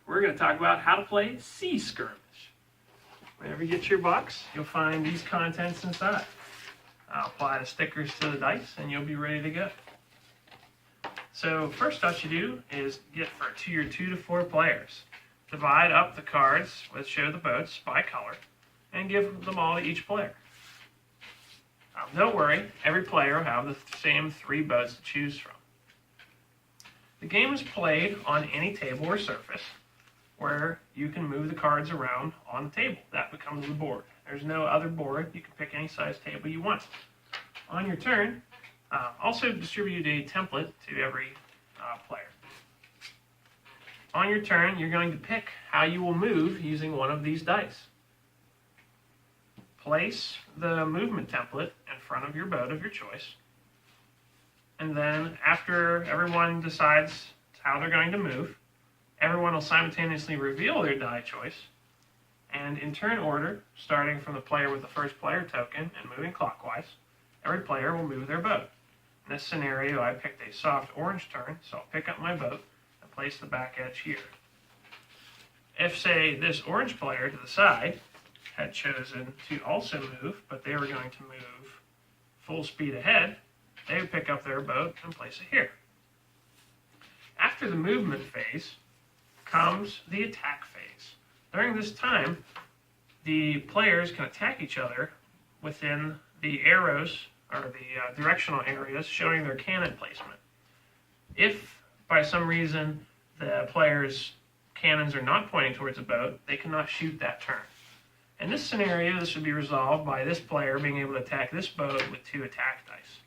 we're going to talk about how to play Sea Skirmish. Whenever you get your box, you'll find these contents inside. I'll apply the stickers to the dice and you'll be ready to go. So first what you do is get for your 2 to 4 players. Divide up the cards which show the boats by color and give them all to each player. Don't worry, every player will have the same 3 boats to choose from. The game is played on any table or surface where you can move the cards around on the table. That becomes the board. There's no other board. You can pick any size table you want. On your turn, also distribute a template to every player. On your turn, you're going to pick how you will move using one of these dice. Place the movement template in front of your boat of your choice. And then after everyone decides how they're going to move, everyone will simultaneously reveal their die choice. And in turn order, starting from the player with the first player token and moving clockwise, every player will move their boat. In this scenario, I picked a soft orange turn, so I'll pick up my boat and place the back edge here. If, say, this orange player to the side had chosen to also move, but they were going to move full speed ahead, they would pick up their boat and place it here. After the movement phase comes the attack phase. During this time, the players can attack each other within the arrows or the directional areas showing their cannon placement. If by some reason the players' cannons are not pointing towards a boat, they cannot shoot that turn. In this scenario, this would be resolved by this player being able to attack this boat with 2 attack dice.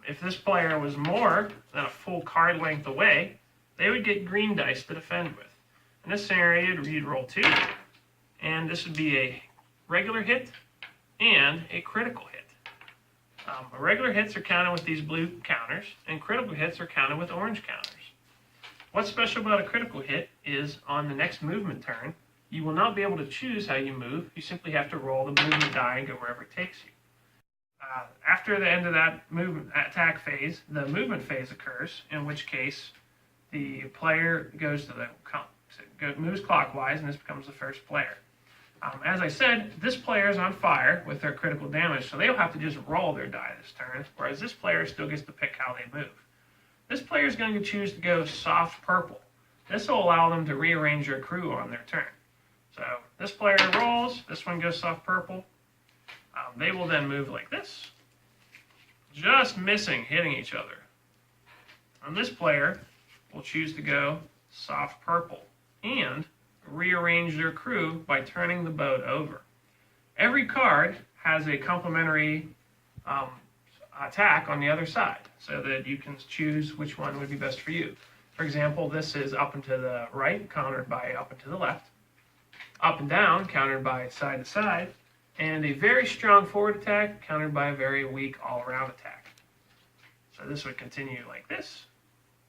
If this player was more than a full card length away, they would get green dice to defend with. In this scenario, you'd roll 2, and this would be a regular hit and a critical hit. Regular hits are counted with these blue counters, and critical hits are counted with orange counters. What's special about a critical hit is on the next movement turn, you will not be able to choose how you move. You simply have to roll the movement die and go wherever it takes you. After the end of that attack phase, the movement phase occurs, in which case the player goes to moves clockwise, and this becomes the first player. As I said, this player is on fire with their critical damage, so they'll have to just roll their die this turn, whereas this player still gets to pick how they move. This player is going to choose to go soft purple. This will allow them to rearrange their crew on their turn. So this player rolls, this one goes soft purple. They will then move like this, just missing hitting each other. And this player will choose to go soft purple and rearrange their crew by turning the boat over. Every card has a complementary attack on the other side, so that you can choose which one would be best for you. For example, this is up and to the right, countered by up and to the left. Up and down, countered by side to side. And a very strong forward attack, countered by a very weak all-around attack. So this would continue like this,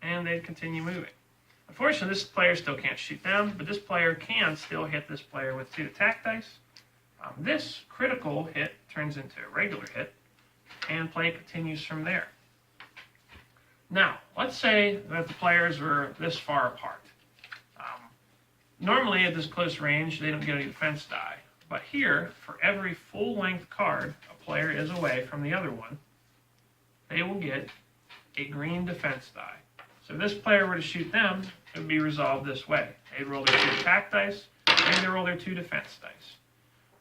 and they'd continue moving. Unfortunately, this player still can't shoot them, but this player can still hit this player with 2 attack dice. This critical hit turns into a regular hit, and play continues from there. Now, let's say that the players were this far apart. Normally, at this close range, they don't get any defense die. But here, for every full-length card a player is away from the other one, they will get a green defense die. So if this player were to shoot them, it would be resolved this way. They'd roll their 2 attack dice, and they roll their 2 defense dice.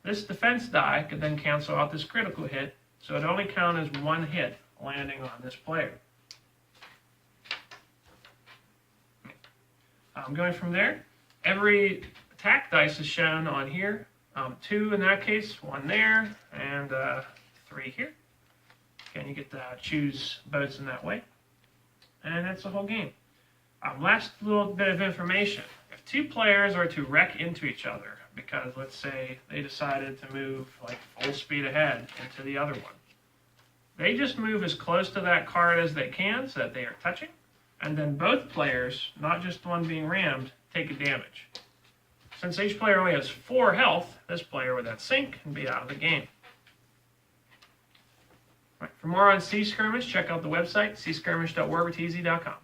This defense die could then cancel out this critical hit, so it only count as 1 hit landing on this player. Going from there, every attack dice is shown on here. 2 in that case, 1 there, and 3 here. Again, you get to choose boats in that way. And that's the whole game. Last little bit of information. If 2 players are to wreck into each other, because let's say they decided to move like full speed ahead into the other one, they just move as close to that card as they can so that they are touching, and then both players, not just the one being rammed, take a damage. Since each player only has 4 health, this player would then sink and be out of the game. Right, for more on Sea Skirmish, check out the website, seaskirmish.warburteezy.com.